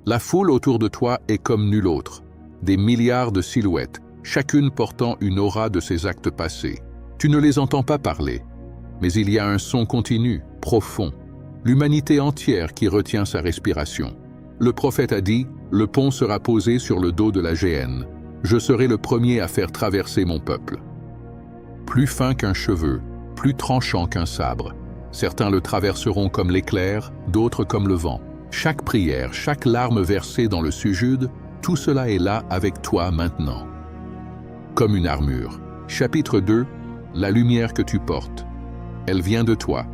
La foule autour de toi est comme nulle autre. Des milliards de silhouettes, chacune portant une aura de ses actes passés. Tu ne les entends pas parler, mais il y a un son continu, profond. L'humanité entière qui retient sa respiration. Le prophète a dit, le pont sera posé sur le dos de la géhenne. Je serai le premier à faire traverser mon peuple. Plus fin qu'un cheveu, plus tranchant qu'un sabre. Certains le traverseront comme l'éclair, d'autres comme le vent. Chaque prière, chaque larme versée dans le sujude, tout cela est là avec toi maintenant. Comme une armure. Chapitre 2, la lumière que tu portes. Elle vient de toi.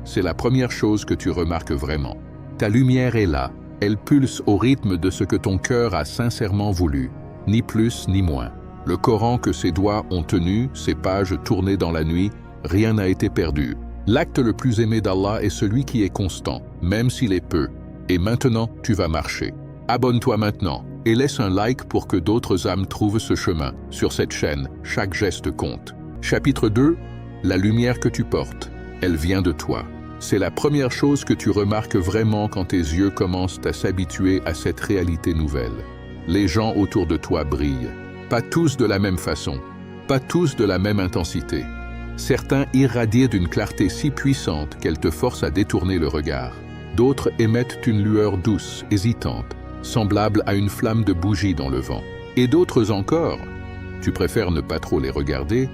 C'est la première chose que tu remarques vraiment. Ta lumière est là. Elle pulse au rythme de ce que ton cœur a sincèrement voulu, ni plus ni moins. Le Coran que ses doigts ont tenu, ses pages tournées dans la nuit, rien n'a été perdu. L'acte le plus aimé d'Allah est celui qui est constant, même s'il est peu. Et maintenant, tu vas marcher. Abonne-toi maintenant et laisse un like pour que d'autres âmes trouvent ce chemin. Sur cette chaîne, chaque geste compte. Chapitre 2, la lumière que tu portes. Elle vient de toi. C'est la première chose que tu remarques vraiment quand tes yeux commencent à s'habituer à cette réalité nouvelle. Les gens autour de toi brillent. Pas tous de la même façon, pas tous de la même intensité. Certains irradient d'une clarté si puissante qu'elle te force à détourner le regard. D'autres émettent une lueur douce, hésitante, semblable à une flamme de bougie dans le vent. Et d'autres encore, tu préfères ne pas trop les regarder,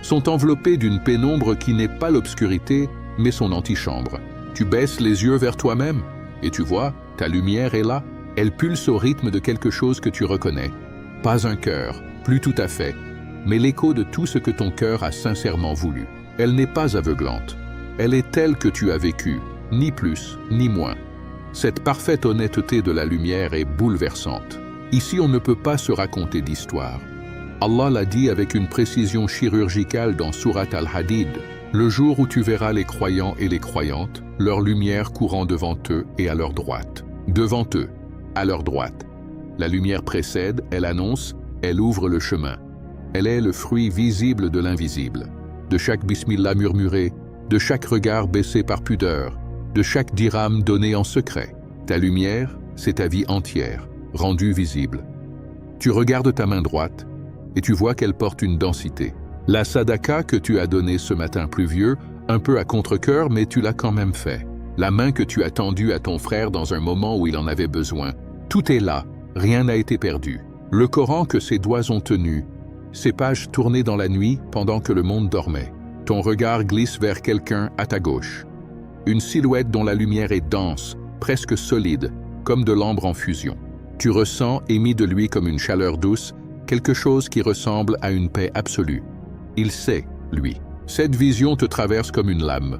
sont enveloppés d'une pénombre qui n'est pas l'obscurité, mais son antichambre. Tu baisses les yeux vers toi-même, et tu vois, ta lumière est là. Elle pulse au rythme de quelque chose que tu reconnais. Pas un cœur, plus tout à fait, mais l'écho de tout ce que ton cœur a sincèrement voulu. Elle n'est pas aveuglante. Elle est telle que tu as vécu, ni plus, ni moins. Cette parfaite honnêteté de la lumière est bouleversante. Ici, on ne peut pas se raconter d'histoire. Allah l'a dit avec une précision chirurgicale dans Sourate Al-Hadid. Le jour où tu verras les croyants et les croyantes, leur lumière courant devant eux et à leur droite. Devant eux, à leur droite. La lumière précède, elle annonce, elle ouvre le chemin. Elle est le fruit visible de l'invisible. De chaque bismillah murmuré, de chaque regard baissé par pudeur, de chaque dirham donné en secret. Ta lumière, c'est ta vie entière, rendue visible. Tu regardes ta main droite et tu vois qu'elle porte une densité. La sadaka que tu as donnée ce matin pluvieux, un peu à contre-cœur, mais tu l'as quand même fait. La main que tu as tendue à ton frère dans un moment où il en avait besoin. Tout est là, rien n'a été perdu. Le Coran que ses doigts ont tenu, ses pages tournées dans la nuit pendant que le monde dormait. Ton regard glisse vers quelqu'un à ta gauche. Une silhouette dont la lumière est dense, presque solide, comme de l'ambre en fusion. Tu ressens, émis de lui comme une chaleur douce, quelque chose qui ressemble à une paix absolue. Il sait, lui. Cette vision te traverse comme une lame.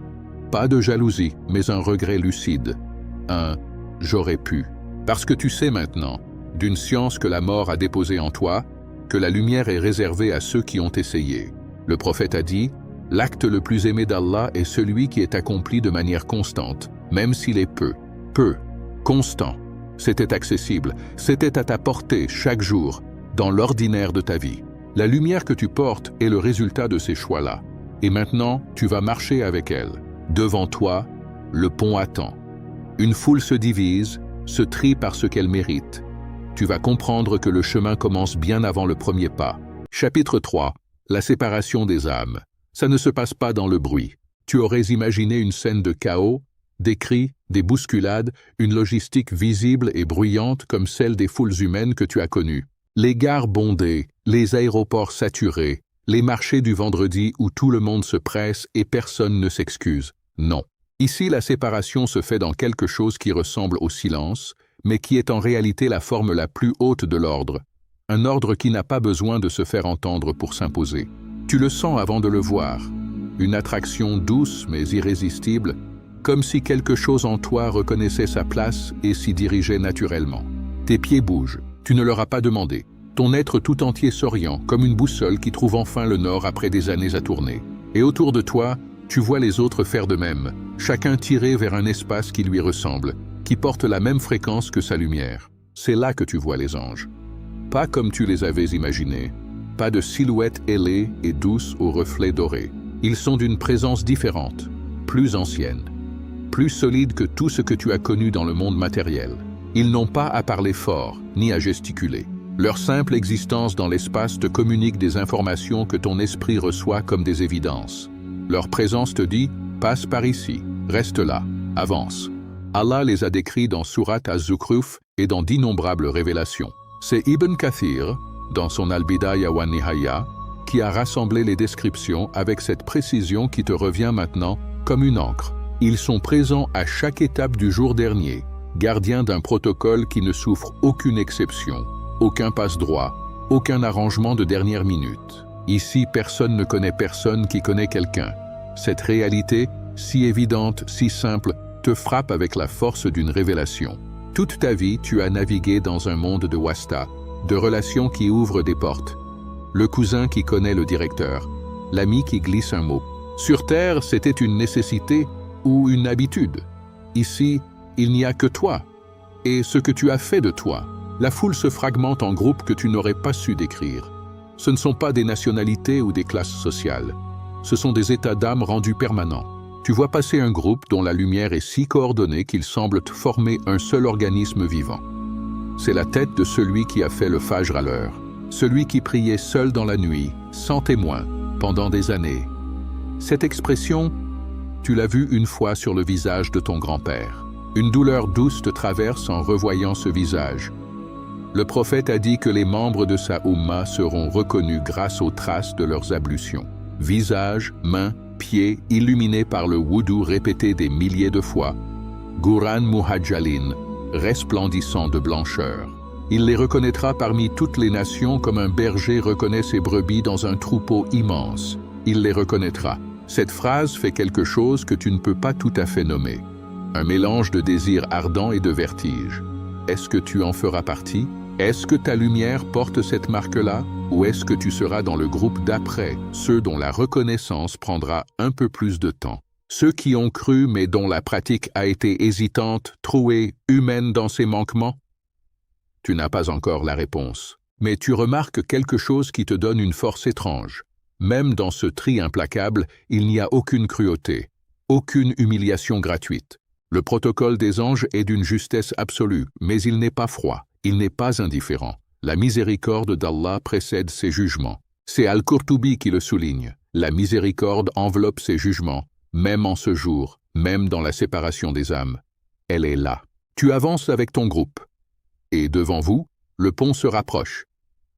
Pas de jalousie, mais un regret lucide. Un « j'aurais pu ». Parce que tu sais maintenant, d'une science que la mort a déposée en toi, que la lumière est réservée à ceux qui ont essayé. Le prophète a dit « L'acte le plus aimé d'Allah est celui qui est accompli de manière constante, même s'il est peu, constant. » C'était accessible, c'était à ta portée chaque jour, dans l'ordinaire de ta vie. La lumière que tu portes est le résultat de ces choix-là. Et maintenant, tu vas marcher avec elle. Devant toi, le pont attend. Une foule se divise, se trie par ce qu'elle mérite. Tu vas comprendre que le chemin commence bien avant le premier pas. Chapitre 3. La séparation des âmes. Ça ne se passe pas dans le bruit. Tu aurais imaginé une scène de chaos, des cris, des bousculades, une logistique visible et bruyante comme celle des foules humaines que tu as connues. Les gares bondées, les aéroports saturés, les marchés du vendredi où tout le monde se presse et personne ne s'excuse. Non. Ici, la séparation se fait dans quelque chose qui ressemble au silence, mais qui est en réalité la forme la plus haute de l'ordre. Un ordre qui n'a pas besoin de se faire entendre pour s'imposer. Tu le sens avant de le voir. Une attraction douce mais irrésistible, comme si quelque chose en toi reconnaissait sa place et s'y dirigeait naturellement. Tes pieds bougent. Tu ne leur as pas demandé. Ton être tout entier s'oriente, comme une boussole qui trouve enfin le nord après des années à tourner. Et autour de toi, tu vois les autres faire de même, chacun tiré vers un espace qui lui ressemble, qui porte la même fréquence que sa lumière. C'est là que tu vois les anges. Pas comme tu les avais imaginés. Pas de silhouette ailée et douce aux reflets dorés. Ils sont d'une présence différente, plus ancienne, plus solide que tout ce que tu as connu dans le monde matériel. Ils n'ont pas à parler fort, ni à gesticuler. Leur simple existence dans l'espace te communique des informations que ton esprit reçoit comme des évidences. Leur présence te dit « passe par ici, reste là, avance ». Allah les a décrits dans Surat Az-Zukhruf et dans d'innombrables révélations. C'est Ibn Kathir, dans son Al-Bidaya wa Nihaya, qui a rassemblé les descriptions avec cette précision qui te revient maintenant comme une encre. Ils sont présents à chaque étape du jour dernier, gardiens d'un protocole qui ne souffre aucune exception, aucun passe-droit, aucun arrangement de dernière minute. Ici, personne ne connaît personne qui connaît quelqu'un. Cette réalité, si évidente, si simple, te frappe avec la force d'une révélation. Toute ta vie, tu as navigué dans un monde de wasta, de relations qui ouvrent des portes. Le cousin qui connaît le directeur, l'ami qui glisse un mot. Sur Terre, c'était une nécessité ou une habitude. Ici, il n'y a que toi et ce que tu as fait de toi. La foule se fragmente en groupes que tu n'aurais pas su décrire. Ce ne sont pas des nationalités ou des classes sociales. Ce sont des états d'âme rendus permanents. Tu vois passer un groupe dont la lumière est si coordonnée qu'il semble former un seul organisme vivant. C'est la tête de celui qui a fait le Fajr à l'heure, celui qui priait seul dans la nuit, sans témoin, pendant des années. Cette expression, tu l'as vue une fois sur le visage de ton grand-père. Une douleur douce te traverse en revoyant ce visage. Le prophète a dit que les membres de sa Oumma seront reconnus grâce aux traces de leurs ablutions. Visage, mains, pieds illuminés par le wudu répété des milliers de fois. Guran Muhajjalin, resplendissant de blancheur. Il les reconnaîtra parmi toutes les nations comme un berger reconnaît ses brebis dans un troupeau immense. Il les reconnaîtra. Cette phrase fait quelque chose que tu ne peux pas tout à fait nommer. Un mélange de désir ardent et de vertige. Est-ce que tu en feras partie? Est-ce que ta lumière porte cette marque-là? Ou est-ce que tu seras dans le groupe d'après, ceux dont la reconnaissance prendra un peu plus de temps? Ceux qui ont cru mais dont la pratique a été hésitante, trouée, humaine dans ses manquements? Tu n'as pas encore la réponse. Mais tu remarques quelque chose qui te donne une force étrange. Même dans ce tri implacable, il n'y a aucune cruauté, aucune humiliation gratuite. Le protocole des anges est d'une justesse absolue, mais il n'est pas froid, il n'est pas indifférent. La miséricorde d'Allah précède ses jugements. C'est Al-Qurtubi qui le souligne. La miséricorde enveloppe ses jugements, même en ce jour, même dans la séparation des âmes. Elle est là. Tu avances avec ton groupe. Et devant vous, le pont se rapproche.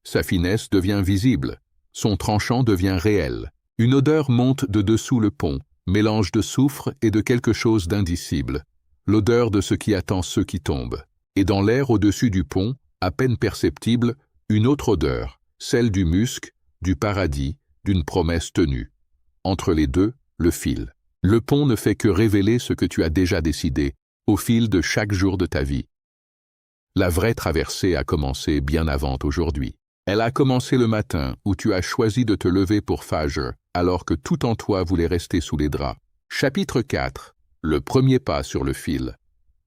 Sa finesse devient visible. Son tranchant devient réel. Une odeur monte de dessous le pont, mélange de soufre et de quelque chose d'indicible. L'odeur de ce qui attend ceux qui tombent. Et dans l'air au-dessus du pont, à peine perceptible, une autre odeur, celle du musc, du paradis, d'une promesse tenue. Entre les deux, le fil. Le pont ne fait que révéler ce que tu as déjà décidé, au fil de chaque jour de ta vie. La vraie traversée a commencé bien avant aujourd'hui. Elle a commencé le matin où tu as choisi de te lever pour Fajr, alors que tout en toi voulait rester sous les draps. Chapitre 4. Le premier pas sur le fil.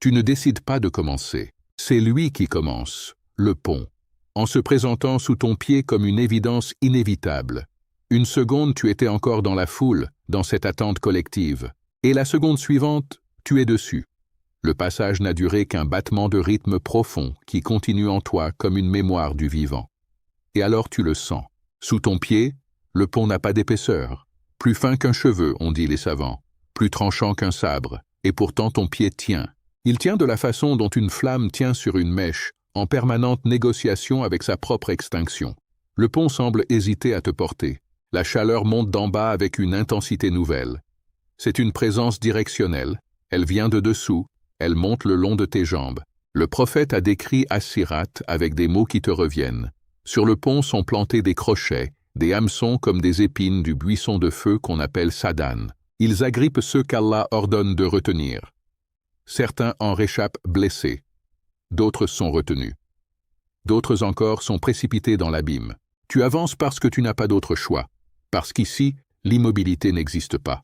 Tu ne décides pas de commencer. C'est lui qui commence, le pont, en se présentant sous ton pied comme une évidence inévitable. Une seconde, tu étais encore dans la foule, dans cette attente collective. Et la seconde suivante, tu es dessus. Le passage n'a duré qu'un battement de rythme profond qui continue en toi comme une mémoire du vivant. Et alors tu le sens. Sous ton pied, le pont n'a pas d'épaisseur. Plus fin qu'un cheveu, ont dit les savants. Plus tranchant qu'un sabre. Et pourtant ton pied tient. Il tient de la façon dont une flamme tient sur une mèche, en permanente négociation avec sa propre extinction. Le pont semble hésiter à te porter. La chaleur monte d'en bas avec une intensité nouvelle. C'est une présence directionnelle. Elle vient de dessous. Elle monte le long de tes jambes. Le prophète a décrit As-Sirat avec des mots qui te reviennent. Sur le pont sont plantés des crochets, des hameçons comme des épines du buisson de feu qu'on appelle Sadan. Ils agrippent ceux qu'Allah ordonne de retenir. Certains en réchappent blessés. D'autres sont retenus. D'autres encore sont précipités dans l'abîme. Tu avances parce que tu n'as pas d'autre choix. Parce qu'ici, l'immobilité n'existe pas.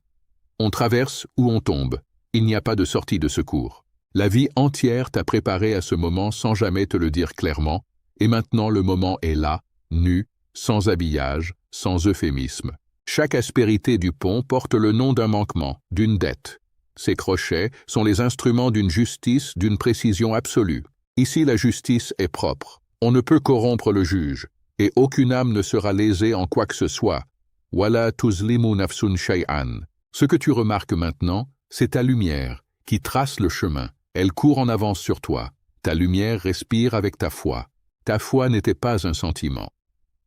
On traverse ou on tombe. Il n'y a pas de sortie de secours. La vie entière t'a préparé à ce moment sans jamais te le dire clairement, et maintenant le moment est là, nu, sans habillage, sans euphémisme. Chaque aspérité du pont porte le nom d'un manquement, d'une dette. Ces crochets sont les instruments d'une justice, d'une précision absolue. Ici, la justice est propre. On ne peut corrompre le juge, et aucune âme ne sera lésée en quoi que ce soit. Wala tuzlimu nafsun shay'an. Ce que tu remarques maintenant, c'est ta lumière, qui trace le chemin. Elle court en avance sur toi. Ta lumière respire avec ta foi. Ta foi n'était pas un sentiment.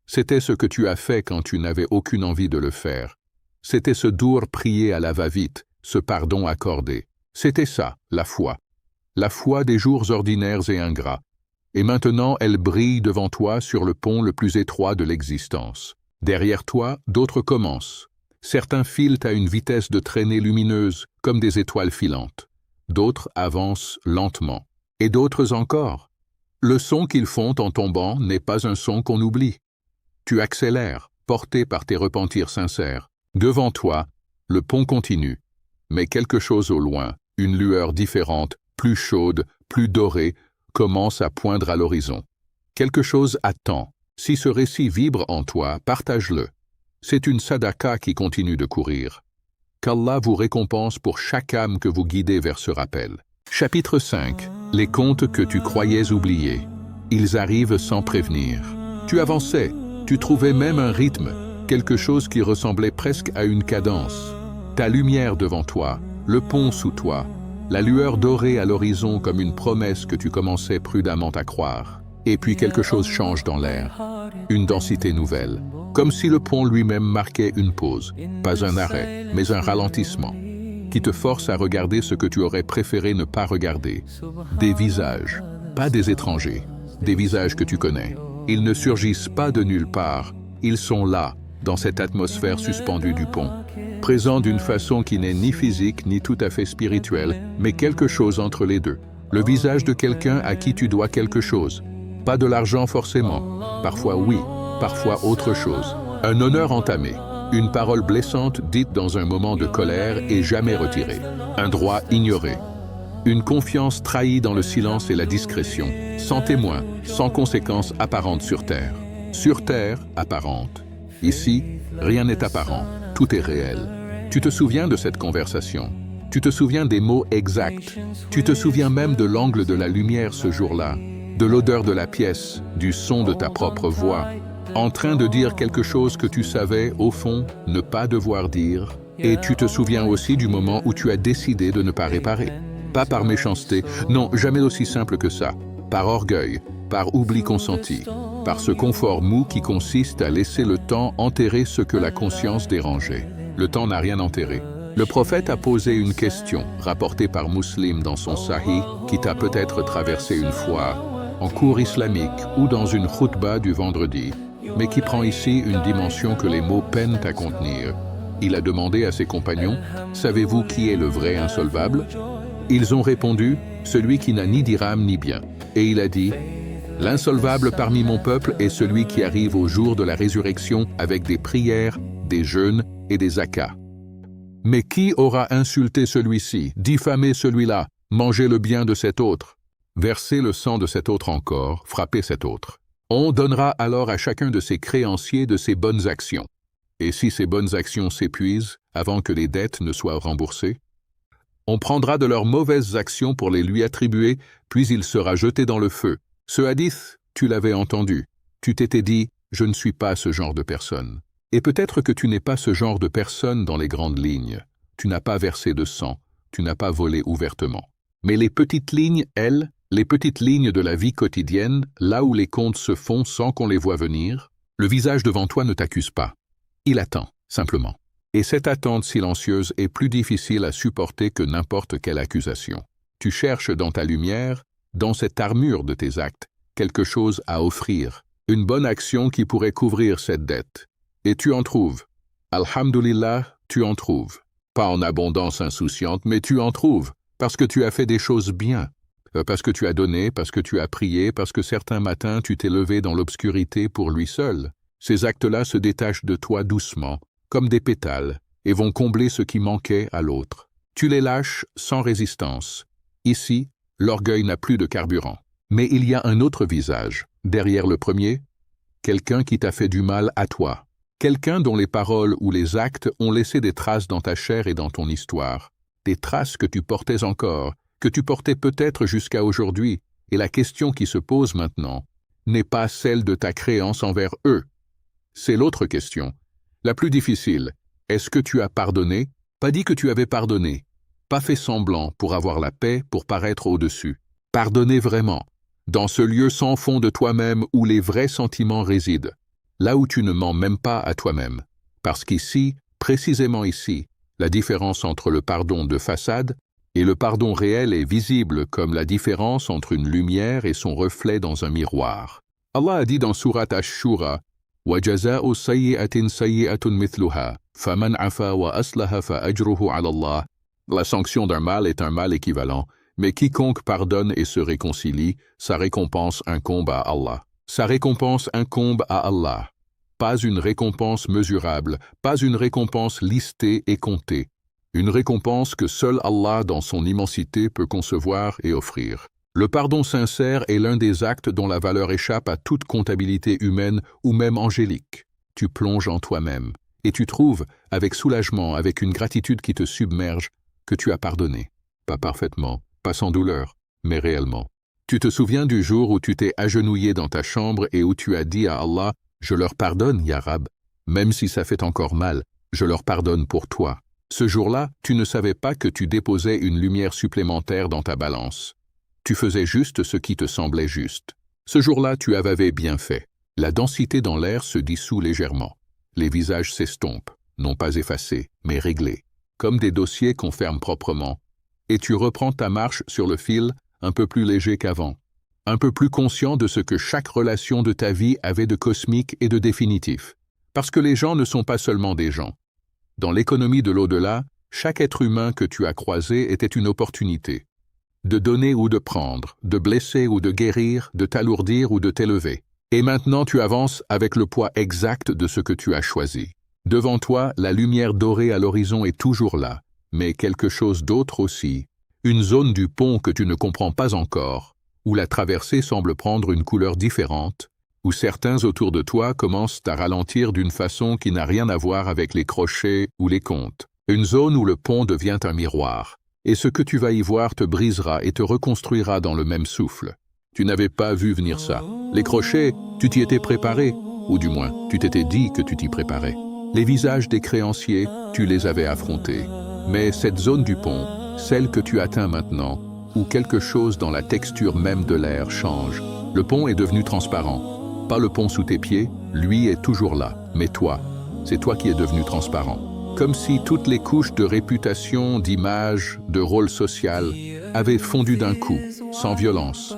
C'était ce que tu as fait quand tu n'avais aucune envie de le faire. C'était ce dour prié à la va-vite, ce pardon accordé. C'était ça, la foi. La foi des jours ordinaires et ingrats. Et maintenant, elle brille devant toi sur le pont le plus étroit de l'existence. Derrière toi, d'autres commencent. Certains filent à une vitesse de traînée lumineuse, comme des étoiles filantes. D'autres avancent lentement. Et d'autres encore. Le son qu'ils font en tombant n'est pas un son qu'on oublie. Tu accélères, porté par tes repentirs sincères. Devant toi, le pont continue. Mais quelque chose au loin, une lueur différente, plus chaude, plus dorée, commence à poindre à l'horizon. Quelque chose attend. Si ce récit vibre en toi, partage-le. C'est une sadaka qui continue de courir. Qu'Allah vous récompense pour chaque âme que vous guidez vers ce rappel. Chapitre 5. Les contes que tu croyais oubliés. Ils arrivent sans prévenir. Tu avançais, tu trouvais même un rythme, quelque chose qui ressemblait presque à une cadence. Ta lumière devant toi, le pont sous toi, la lueur dorée à l'horizon comme une promesse que tu commençais prudemment à croire. Et puis quelque chose change dans l'air, une densité nouvelle, comme si le pont lui-même marquait une pause, pas un arrêt, mais un ralentissement, qui te force à regarder ce que tu aurais préféré ne pas regarder. Des visages, pas des étrangers, des visages que tu connais. Ils ne surgissent pas de nulle part, ils sont là, dans cette atmosphère suspendue du pont, présents d'une façon qui n'est ni physique ni tout à fait spirituelle, mais quelque chose entre les deux. Le visage de quelqu'un à qui tu dois quelque chose. Pas de l'argent forcément, parfois oui, parfois autre chose. Un honneur entamé, une parole blessante dite dans un moment de colère et jamais retirée. Un droit ignoré. Une confiance trahie dans le silence et la discrétion, sans témoin, sans conséquences apparentes sur terre. Sur terre, apparente. Ici, rien n'est apparent, tout est réel. Tu te souviens de cette conversation. Tu te souviens des mots exacts. Tu te souviens même de l'angle de la lumière ce jour-là, de l'odeur de la pièce, du son de ta propre voix, en train de dire quelque chose que tu savais, au fond, ne pas devoir dire. Et tu te souviens aussi du moment où tu as décidé de ne pas réparer. Pas par méchanceté, non, jamais aussi simple que ça. Par orgueil, par oubli consenti, par ce confort mou qui consiste à laisser le temps enterrer ce que la conscience dérangeait. Le temps n'a rien enterré. Le prophète a posé une question, rapportée par Muslim dans son Sahih, qui t'a peut-être traversé une fois, en cours islamique ou dans une khutba du vendredi, mais qui prend ici une dimension que les mots peinent à contenir. Il a demandé à ses compagnons, « Savez-vous qui est le vrai insolvable ?» Ils ont répondu, « Celui qui n'a ni dirham ni bien. » Et il a dit, « L'insolvable parmi mon peuple est celui qui arrive au jour de la résurrection avec des prières, des jeûnes et des zakats. Mais qui aura insulté celui-ci, diffamé celui-là, mangé le bien de cet autre, versé le sang de cet autre encore, frappé cet autre? On donnera alors à chacun de ses créanciers de ses bonnes actions. Et si ces bonnes actions s'épuisent avant que les dettes ne soient remboursées, on prendra de leurs mauvaises actions pour les lui attribuer, puis il sera jeté dans le feu. » Ce hadith, tu l'avais entendu. Tu t'étais dit, je ne suis pas ce genre de personne. Et peut-être que tu n'es pas ce genre de personne dans les grandes lignes. Tu n'as pas versé de sang, tu n'as pas volé ouvertement. Mais les petites lignes, elles, les petites lignes de la vie quotidienne, là où les comptes se font sans qu'on les voie venir, le visage devant toi ne t'accuse pas. Il attend, simplement. Et cette attente silencieuse est plus difficile à supporter que n'importe quelle accusation. Tu cherches dans ta lumière, dans cette armure de tes actes, quelque chose à offrir, une bonne action qui pourrait couvrir cette dette. Et tu en trouves. Alhamdulillah, tu en trouves. Pas en abondance insouciante, mais tu en trouves, parce que tu as fait des choses bien, parce que tu as donné, parce que tu as prié, parce que certains matins tu t'es levé dans l'obscurité pour lui seul. Ces actes-là se détachent de toi doucement, comme des pétales, et vont combler ce qui manquait à l'autre. Tu les lâches sans résistance. Ici, l'orgueil n'a plus de carburant. Mais il y a un autre visage, derrière le premier, quelqu'un qui t'a fait du mal à toi. Quelqu'un dont les paroles ou les actes ont laissé des traces dans ta chair et dans ton histoire. Des traces que tu portais encore, que tu portais peut-être jusqu'à aujourd'hui, Et la question qui se pose maintenant n'est pas celle de ta créance envers eux. C'est l'autre question, la plus difficile. Est-ce que tu as pardonné? Pas dit que tu avais pardonné. Pas fait semblant pour avoir la paix, pour paraître au-dessus. Pardonner vraiment, dans ce lieu sans fond de toi-même où les vrais sentiments résident. Là où tu ne mens même pas à toi-même. Parce qu'ici, précisément ici, la différence entre le pardon de façade et le pardon réel est visible comme la différence entre une lumière et son reflet dans un miroir. Allah a dit dans Surat Ash-Shura, وَجَزَاءُ سَيِّئَةٍ سَيِّئَةٌ مِثْلُهَا فَمَنْ عَفَا وَأَصْلَحَ فَأَجْرُهُ عَلَى اللَّهِ. La sanction d'un mal est un mal équivalent, mais quiconque pardonne et se réconcilie, sa récompense incombe à Allah. Sa récompense incombe à Allah. Pas une récompense mesurable, pas une récompense listée et comptée. Une récompense que seul Allah dans son immensité peut concevoir et offrir. Le pardon sincère est l'un des actes dont la valeur échappe à toute comptabilité humaine ou même angélique. Tu plonges en toi-même et tu trouves, avec soulagement, avec une gratitude qui te submerge, que tu as pardonné. Pas parfaitement, pas sans douleur, mais réellement. Tu te souviens du jour où tu t'es agenouillé dans ta chambre et où tu as dit à Allah, « Je leur pardonne, Ya Rab, même si ça fait encore mal, je leur pardonne pour toi. » Ce jour-là, tu ne savais pas que tu déposais une lumière supplémentaire dans ta balance. Tu faisais juste ce qui te semblait juste. Ce jour-là, tu avais bien fait. La densité dans l'air se dissout légèrement. Les visages s'estompent, non pas effacés, mais réglés, comme des dossiers qu'on ferme proprement. Et tu reprends ta marche sur le fil, un peu plus léger qu'avant, un peu plus conscient de ce que chaque relation de ta vie avait de cosmique et de définitif. Parce que les gens ne sont pas seulement des gens. Dans l'économie de l'au-delà, chaque être humain que tu as croisé était une opportunité. De donner ou de prendre, de blesser ou de guérir, de t'alourdir ou de t'élever. Et maintenant tu avances avec le poids exact de ce que tu as choisi. Devant toi, la lumière dorée à l'horizon est toujours là, mais quelque chose d'autre aussi. Une zone du pont que tu ne comprends pas encore, où la traversée semble prendre une couleur différente, où certains autour de toi commencent à ralentir d'une façon qui n'a rien à voir avec les crochets ou les comptes. Une zone où le pont devient un miroir. Et ce que tu vas y voir te brisera et te reconstruira dans le même souffle. Tu n'avais pas vu venir ça. Les crochets, tu t'y étais préparé, ou du moins, tu t'étais dit que tu t'y préparais. Les visages des créanciers, tu les avais affrontés. Mais cette zone du pont, celle que tu atteins maintenant, où quelque chose dans la texture même de l'air change, le pont est devenu transparent. Pas le pont sous tes pieds, lui est toujours là, mais toi, c'est toi qui es devenu transparent. Comme si toutes les couches de réputation, d'image, de rôle social avaient fondu d'un coup, sans violence,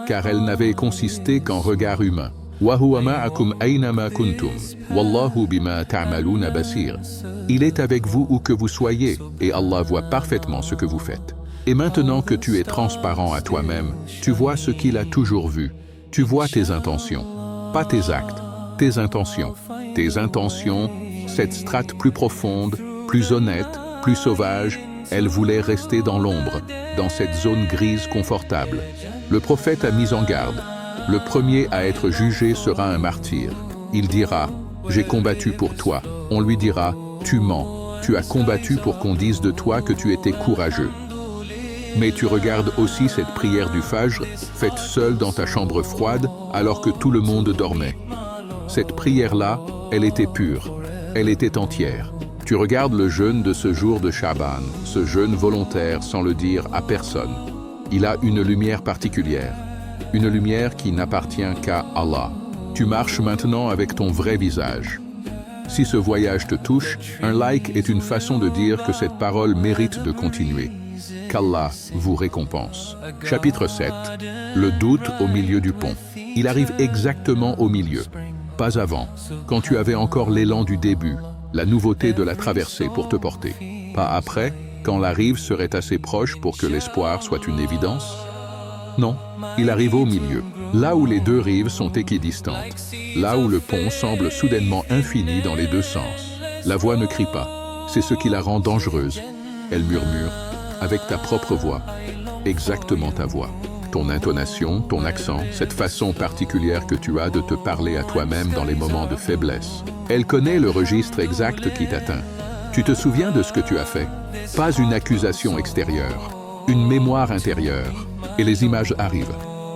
car elles n'avaient consisté qu'en regard humain. Il est avec vous où que vous soyez, et Allah voit parfaitement ce que vous faites. Et maintenant que tu es transparent à toi-même, tu vois ce qu'il a toujours vu. Tu vois tes intentions, pas tes actes, tes intentions. Tes intentions, cette strate plus profonde, plus honnête, plus sauvage, elle voulait rester dans l'ombre, dans cette zone grise confortable. Le prophète a mis en garde. Le premier à être jugé sera un martyr. Il dira « J'ai combattu pour toi ». On lui dira « Tu mens, tu as combattu pour qu'on dise de toi que tu étais courageux ». Mais tu regardes aussi cette prière du Fajr, faite seule dans ta chambre froide alors que tout le monde dormait. Cette prière-là, elle était pure, elle était entière. Tu regardes le jeûne de ce jour de Shaban, ce jeûne volontaire sans le dire à personne. Il a une lumière particulière, une lumière qui n'appartient qu'à Allah. Tu marches maintenant avec ton vrai visage. Si ce voyage te touche, un like est une façon de dire que cette parole mérite de continuer. Qu'Allah vous récompense. Chapitre 7. Le doute au milieu du pont. Il arrive exactement au milieu. Pas avant, quand tu avais encore l'élan du début, la nouveauté de la traversée pour te porter. Pas après, quand la rive serait assez proche pour que l'espoir soit une évidence. Non, il arrive au milieu, là où les deux rives sont équidistantes, là où le pont semble soudainement infini dans les deux sens. La voix ne crie pas, c'est ce qui la rend dangereuse. Elle murmure, avec ta propre voix, exactement ta voix. Ton intonation, ton accent, cette façon particulière que tu as de te parler à toi-même dans les moments de faiblesse. Elle connaît le registre exact qui t'atteint. Tu te souviens de ce que tu as fait. Pas une accusation extérieure, une mémoire intérieure. Et les images arrivent.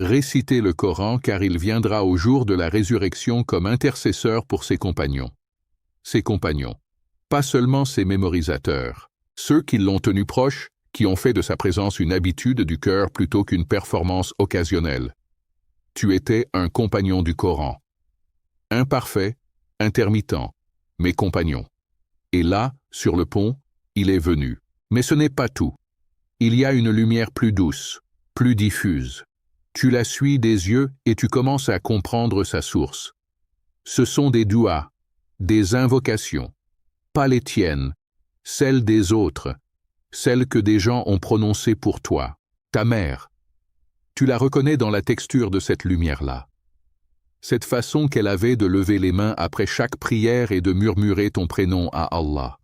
Récitez le Coran car il viendra au jour de la résurrection comme intercesseur pour ses compagnons. Ses compagnons. Pas seulement ses mémorisateurs. Ceux qui l'ont tenu proche, qui ont fait de sa présence une habitude du cœur plutôt qu'une performance occasionnelle. Tu étais un compagnon du Coran. Imparfait, intermittent, mais compagnon. Et là, sur le pont, il est venu. Mais ce n'est pas tout. Il y a une lumière plus douce, plus diffuse. Tu la suis des yeux et tu commences à comprendre sa source. Ce sont des douas, des invocations, pas les tiennes, celles des autres, celles que des gens ont prononcées pour toi, ta mère. Tu la reconnais dans la texture de cette lumière-là. Cette façon qu'elle avait de lever les mains après chaque prière et de murmurer ton prénom à Allah.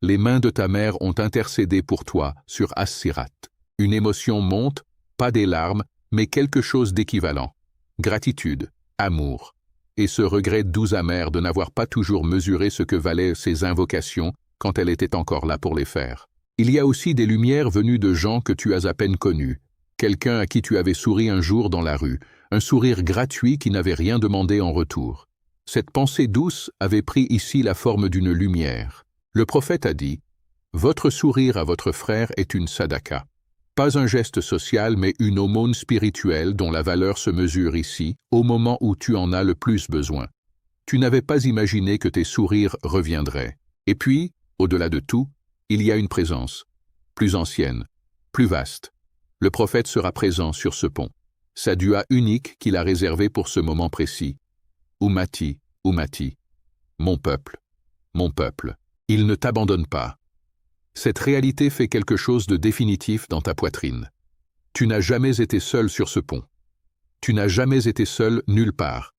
Les mains de ta mère ont intercédé pour toi sur As-Sirat. Une émotion monte, pas des larmes, mais quelque chose d'équivalent. Gratitude, amour, et ce regret doux amer de n'avoir pas toujours mesuré ce que valaient ces invocations quand elle était encore là pour les faire. Il y a aussi des lumières venues de gens que tu as à peine connus, quelqu'un à qui tu avais souri un jour dans la rue, un sourire gratuit qui n'avait rien demandé en retour. Cette pensée douce avait pris ici la forme d'une lumière. Le prophète a dit « Votre sourire à votre frère est une sadaka ». Pas un geste social, mais une aumône spirituelle dont la valeur se mesure ici, au moment où tu en as le plus besoin. Tu n'avais pas imaginé que tes sourires reviendraient. Et puis, au-delà de tout, il y a une présence, plus ancienne, plus vaste. Le prophète sera présent sur ce pont. Sa dua unique qu'il a réservée pour ce moment précis. Ummati, Ummati, mon peuple, il ne t'abandonne pas. Cette réalité fait quelque chose de définitif dans ta poitrine. Tu n'as jamais été seul sur ce pont. Tu n'as jamais été seul nulle part.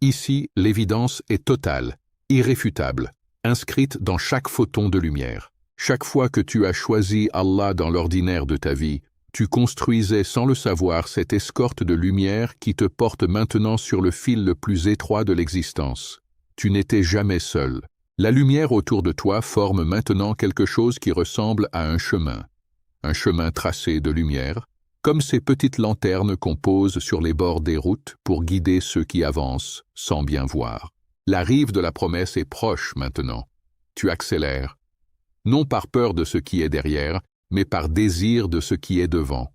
Ici, l'évidence est totale, irréfutable, inscrite dans chaque photon de lumière. Chaque fois que tu as choisi Allah dans l'ordinaire de ta vie, tu construisais sans le savoir cette escorte de lumière qui te porte maintenant sur le fil le plus étroit de l'existence. Tu n'étais jamais seul. La lumière autour de toi forme maintenant quelque chose qui ressemble à un chemin tracé de lumière, comme ces petites lanternes qu'on pose sur les bords des routes pour guider ceux qui avancent sans bien voir. La rive de la promesse est proche maintenant. Tu accélères, non par peur de ce qui est derrière, mais par désir de ce qui est devant.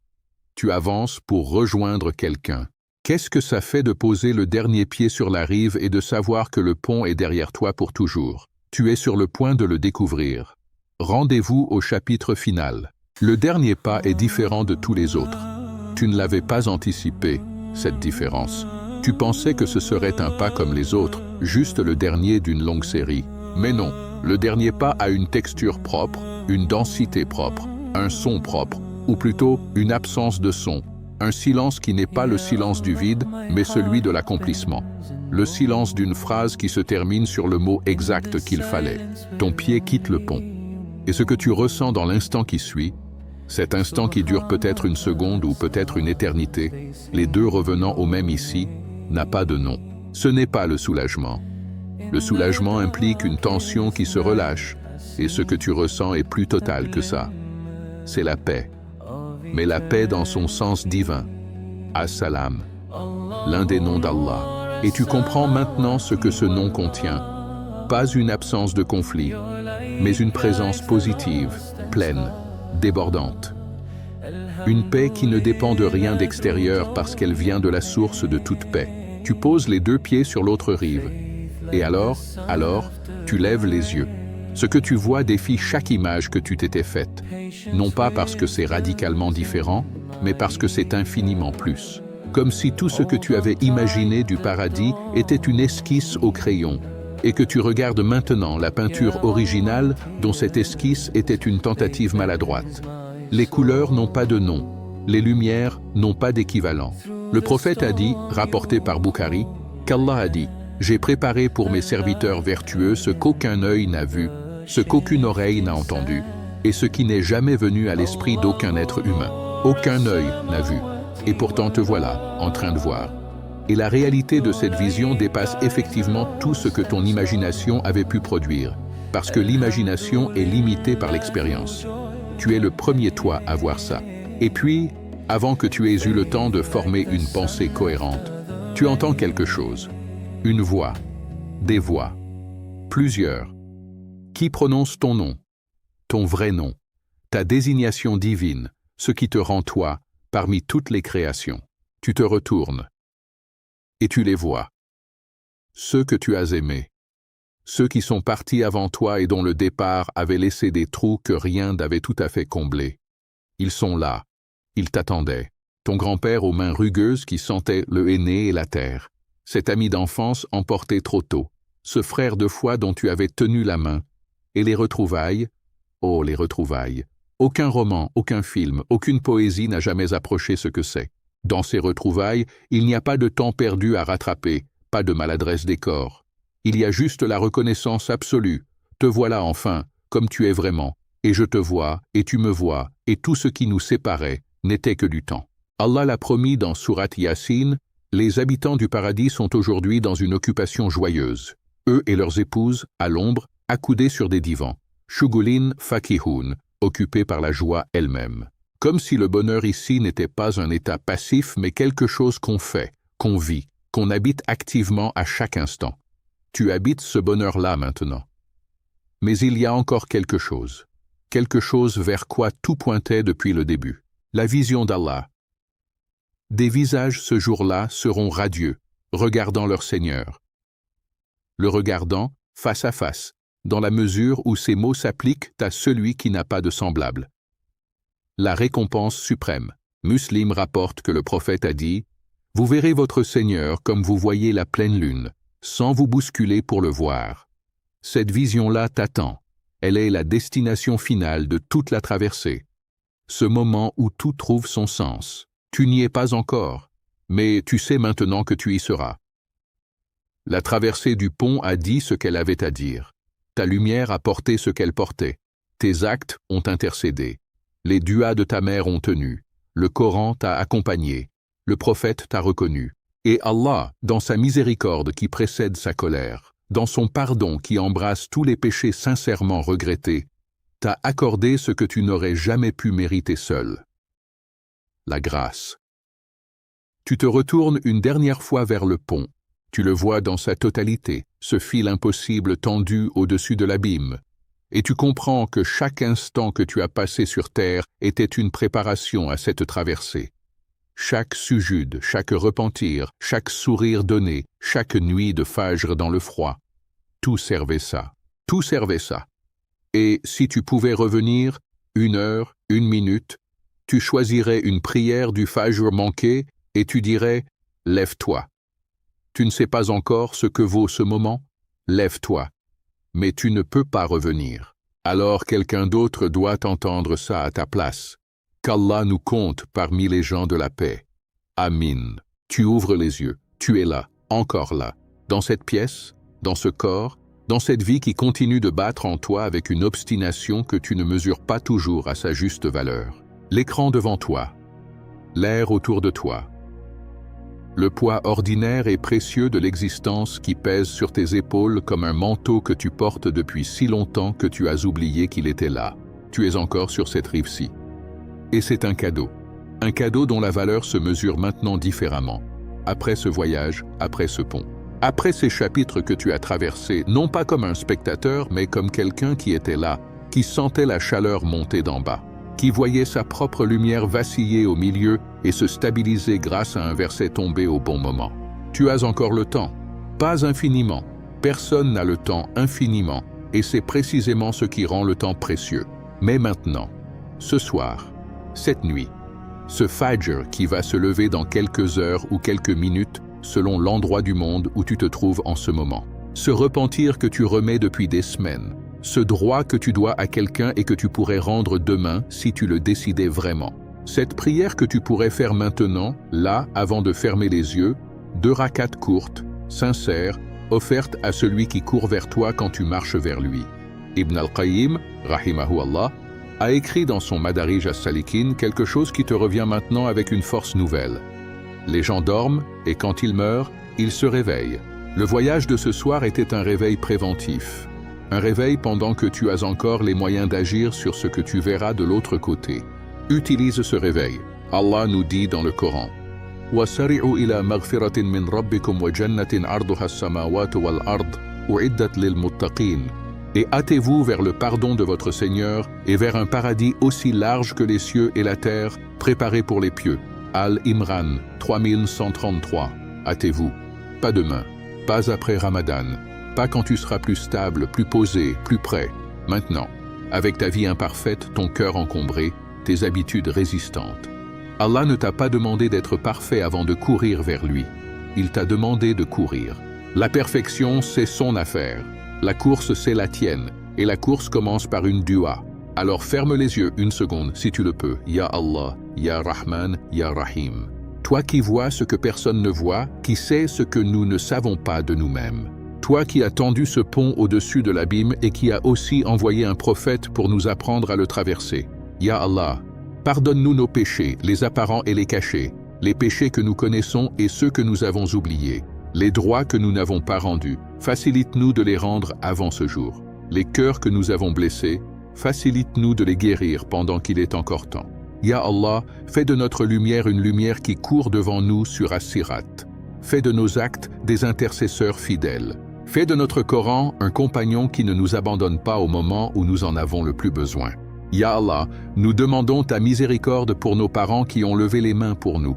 Tu avances pour rejoindre quelqu'un. Qu'est-ce que ça fait de poser le dernier pied sur la rive et de savoir que le pont est derrière toi pour toujours? Tu es sur le point de le découvrir. Rendez-vous au chapitre final. Le dernier pas est différent de tous les autres. Tu ne l'avais pas anticipé, cette différence. Tu pensais que ce serait un pas comme les autres, juste le dernier d'une longue série. Mais non, le dernier pas a une texture propre, une densité propre, un son propre, ou plutôt une absence de son. Un silence qui n'est pas le silence du vide, mais celui de l'accomplissement. Le silence d'une phrase qui se termine sur le mot exact qu'il fallait. Ton pied quitte le pont. Et ce que tu ressens dans l'instant qui suit, cet instant qui dure peut-être une seconde ou peut-être une éternité, les deux revenant au même ici, n'a pas de nom. Ce n'est pas le soulagement. Le soulagement implique une tension qui se relâche, et ce que tu ressens est plus total que ça. C'est la paix. Mais la paix dans son sens divin. As-Salam, l'un des noms d'Allah. Et tu comprends maintenant ce que ce nom contient. Pas une absence de conflit, mais une présence positive, pleine, débordante. Une paix qui ne dépend de rien d'extérieur parce qu'elle vient de la source de toute paix. Tu poses les deux pieds sur l'autre rive. Et alors, tu lèves les yeux. Ce que tu vois défie chaque image que tu t'étais faite. Non pas parce que c'est radicalement différent, mais parce que c'est infiniment plus. Comme si tout ce que tu avais imaginé du paradis était une esquisse au crayon, et que tu regardes maintenant la peinture originale dont cette esquisse était une tentative maladroite. Les couleurs n'ont pas de nom, les lumières n'ont pas d'équivalent. Le prophète a dit, rapporté par Bukhari, qu'Allah a dit « J'ai préparé pour mes serviteurs vertueux ce qu'aucun œil n'a vu, ce qu'aucune oreille n'a entendu, et ce qui n'est jamais venu à l'esprit d'aucun être humain. Aucun œil n'a vu. Et pourtant te voilà, en train de voir. » Et la réalité de cette vision dépasse effectivement tout ce que ton imagination avait pu produire, parce que l'imagination est limitée par l'expérience. Tu es le premier toi à voir ça. Et puis, avant que tu aies eu le temps de former une pensée cohérente, tu entends quelque chose. Une voix, des voix, plusieurs. Qui prononce ton nom, ton vrai nom, ta désignation divine, ce qui te rend toi, parmi toutes les créations. Tu te retournes et tu les vois. Ceux que tu as aimés, ceux qui sont partis avant toi et dont le départ avait laissé des trous que rien n'avait tout à fait comblés. Ils sont là, ils t'attendaient. Ton grand-père aux mains rugueuses qui sentait le henné et la terre. Cet ami d'enfance emporté trop tôt. Ce frère de foi dont tu avais tenu la main. Et les retrouvailles, oh les retrouvailles. Aucun roman, aucun film, aucune poésie n'a jamais approché ce que c'est. Dans ces retrouvailles, il n'y a pas de temps perdu à rattraper, pas de maladresse des corps. Il y a juste la reconnaissance absolue. Te voilà enfin, comme tu es vraiment. Et je te vois, et tu me vois, et tout ce qui nous séparait n'était que du temps. Allah l'a promis dans Surat Yasin, les habitants du paradis sont aujourd'hui dans une occupation joyeuse. Eux et leurs épouses, à l'ombre, accoudés sur des divans. Shugulin fakihun, occupés par la joie elle-même. Comme si le bonheur ici n'était pas un état passif, mais quelque chose qu'on fait, qu'on vit, qu'on habite activement à chaque instant. Tu habites ce bonheur-là maintenant. Mais il y a encore quelque chose vers quoi tout pointait depuis le début. La vision d'Allah. Des visages ce jour-là seront radieux, regardant leur Seigneur. Le regardant, face à face, dans la mesure où ces mots s'appliquent à celui qui n'a pas de semblable. La récompense suprême. Muslim rapporte que le prophète a dit « Vous verrez votre Seigneur comme vous voyez la pleine lune, sans vous bousculer pour le voir. » Cette vision-là t'attend. Elle est la destination finale de toute la traversée. Ce moment où tout trouve son sens. Tu n'y es pas encore, mais tu sais maintenant que tu y seras. La traversée du pont a dit ce qu'elle avait à dire. Ta lumière a porté ce qu'elle portait. Tes actes ont intercédé. Les duas de ta mère ont tenu. Le Coran t'a accompagné. Le prophète t'a reconnu. Et Allah, dans sa miséricorde qui précède sa colère, dans son pardon qui embrasse tous les péchés sincèrement regrettés, t'a accordé ce que tu n'aurais jamais pu mériter seul. La grâce. Tu te retournes une dernière fois vers le pont. Tu le vois dans sa totalité, ce fil impossible tendu au-dessus de l'abîme. Et tu comprends que chaque instant que tu as passé sur terre était une préparation à cette traversée. Chaque sujude, chaque repentir, chaque sourire donné, chaque nuit de fajr dans le froid, tout servait ça. Tout servait ça. Et si tu pouvais revenir, 1 heure, 1 minute, tu choisirais une prière du fajr manquée et tu dirais « Lève-toi ». Tu ne sais pas encore ce que vaut ce moment? Lève-toi. Mais tu ne peux pas revenir. Alors quelqu'un d'autre doit entendre ça à ta place. Qu'Allah nous compte parmi les gens de la paix. Amin. Tu ouvres les yeux. Tu es là, encore là. Dans cette pièce, dans ce corps, dans cette vie qui continue de battre en toi avec une obstination que tu ne mesures pas toujours à sa juste valeur. L'écran devant toi. L'air autour de toi. Le poids ordinaire et précieux de l'existence qui pèse sur tes épaules comme un manteau que tu portes depuis si longtemps que tu as oublié qu'il était là. Tu es encore sur cette rive-ci. Et c'est un cadeau dont la valeur se mesure maintenant différemment. Après ce voyage, après ce pont. Après ces chapitres que tu as traversés, non pas comme un spectateur, mais comme quelqu'un qui était là, qui sentait la chaleur monter d'en bas, qui voyait sa propre lumière vaciller au milieu et se stabiliser grâce à un verset tombé au bon moment. Tu as encore le temps, pas infiniment. Personne n'a le temps infiniment, et c'est précisément ce qui rend le temps précieux. Mais maintenant, ce soir, cette nuit, ce fajr qui va se lever dans quelques heures ou quelques minutes, selon l'endroit du monde où tu te trouves en ce moment. Ce repentir que tu remets depuis des semaines, ce droit que tu dois à quelqu'un et que tu pourrais rendre demain si tu le décidais vraiment. Cette prière que tu pourrais faire maintenant, là, avant de fermer les yeux, 2 rakats courtes, sincères, offertes à celui qui court vers toi quand tu marches vers lui. Ibn al-Qayyim, rahimahu Allah, a écrit dans son Madarij as-Salikin quelque chose qui te revient maintenant avec une force nouvelle. Les gens dorment et quand ils meurent, ils se réveillent. Le voyage de ce soir était un réveil préventif. Un réveil pendant que tu as encore les moyens d'agir sur ce que tu verras de l'autre côté. Utilise ce réveil. Allah nous dit dans le Coran: وَسَرِعُوا إِلَى مَغْفِرَةٍ مِّن رَبِّكُمْ وَجَنَّةٍ عَرْضُهَا السَّمَاوَاتُ وَالْأَرْضُ أُعِدَّتْ لِلْمُتَّقِينَ. Et hâtez-vous vers le pardon de votre Seigneur et vers un paradis aussi large que les cieux et la terre, préparé pour les pieux. Al-Imran 3133. Hâtez-vous. Pas demain, pas après Ramadan, pas quand tu seras plus stable, plus posé, plus prêt. Maintenant, avec ta vie imparfaite, ton cœur encombré, tes habitudes résistantes. Allah ne t'a pas demandé d'être parfait avant de courir vers lui. Il t'a demandé de courir. La perfection, c'est son affaire. La course, c'est la tienne. Et la course commence par une dua. Alors ferme les yeux une seconde, si tu le peux. Ya Allah, Ya Rahman, Ya Rahim. Toi qui vois ce que personne ne voit, qui sais ce que nous ne savons pas de nous-mêmes. Toi qui as tendu ce pont au-dessus de l'abîme et qui as aussi envoyé un prophète pour nous apprendre à le traverser. Ya Allah, pardonne-nous nos péchés, les apparents et les cachés, les péchés que nous connaissons et ceux que nous avons oubliés, les droits que nous n'avons pas rendus, facilite-nous de les rendre avant ce jour. Les cœurs que nous avons blessés, facilite-nous de les guérir pendant qu'il est encore temps. Ya Allah, fais de notre lumière une lumière qui court devant nous sur As-Sirat. Fais de nos actes des intercesseurs fidèles. Fais de notre Coran un compagnon qui ne nous abandonne pas au moment où nous en avons le plus besoin. Ya Allah, nous demandons ta miséricorde pour nos parents qui ont levé les mains pour nous,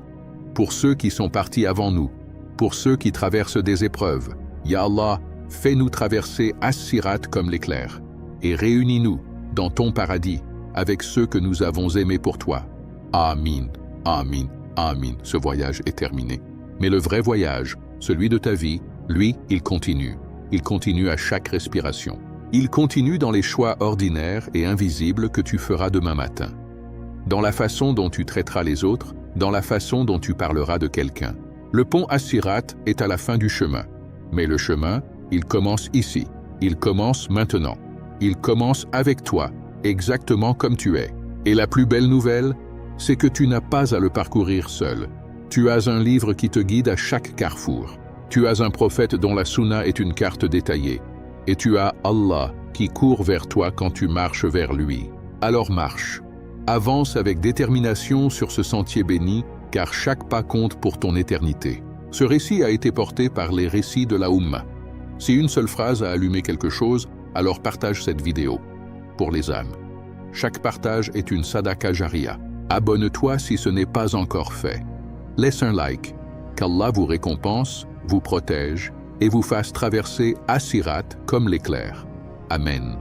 pour ceux qui sont partis avant nous, pour ceux qui traversent des épreuves. Ya Allah, fais-nous traverser As-Sirat comme l'éclair, et réunis-nous dans ton paradis avec ceux que nous avons aimés pour toi. Amin, amin, amin. Ce voyage est terminé. Mais le vrai voyage, celui de ta vie, lui, il continue. Il continue à chaque respiration. Il continue dans les choix ordinaires et invisibles que tu feras demain matin. Dans la façon dont tu traiteras les autres, dans la façon dont tu parleras de quelqu'un. Le pont As-Sirat est à la fin du chemin. Mais le chemin, il commence ici. Il commence maintenant. Il commence avec toi, exactement comme tu es. Et la plus belle nouvelle, c'est que tu n'as pas à le parcourir seul. Tu as un livre qui te guide à chaque carrefour. Tu as un prophète dont la sunna est une carte détaillée. Et tu as Allah qui court vers toi quand tu marches vers lui. Alors marche. Avance avec détermination sur ce sentier béni, car chaque pas compte pour ton éternité. Ce récit a été porté par les récits de la Oumma. Si une seule phrase a allumé quelque chose, alors partage cette vidéo. Pour les âmes. Chaque partage est une sadaqa jariya. Abonne-toi si ce n'est pas encore fait. Laisse un like. Qu'Allah vous récompense, vous protège et vous fasse traverser As-Sirat comme l'éclair. Amen.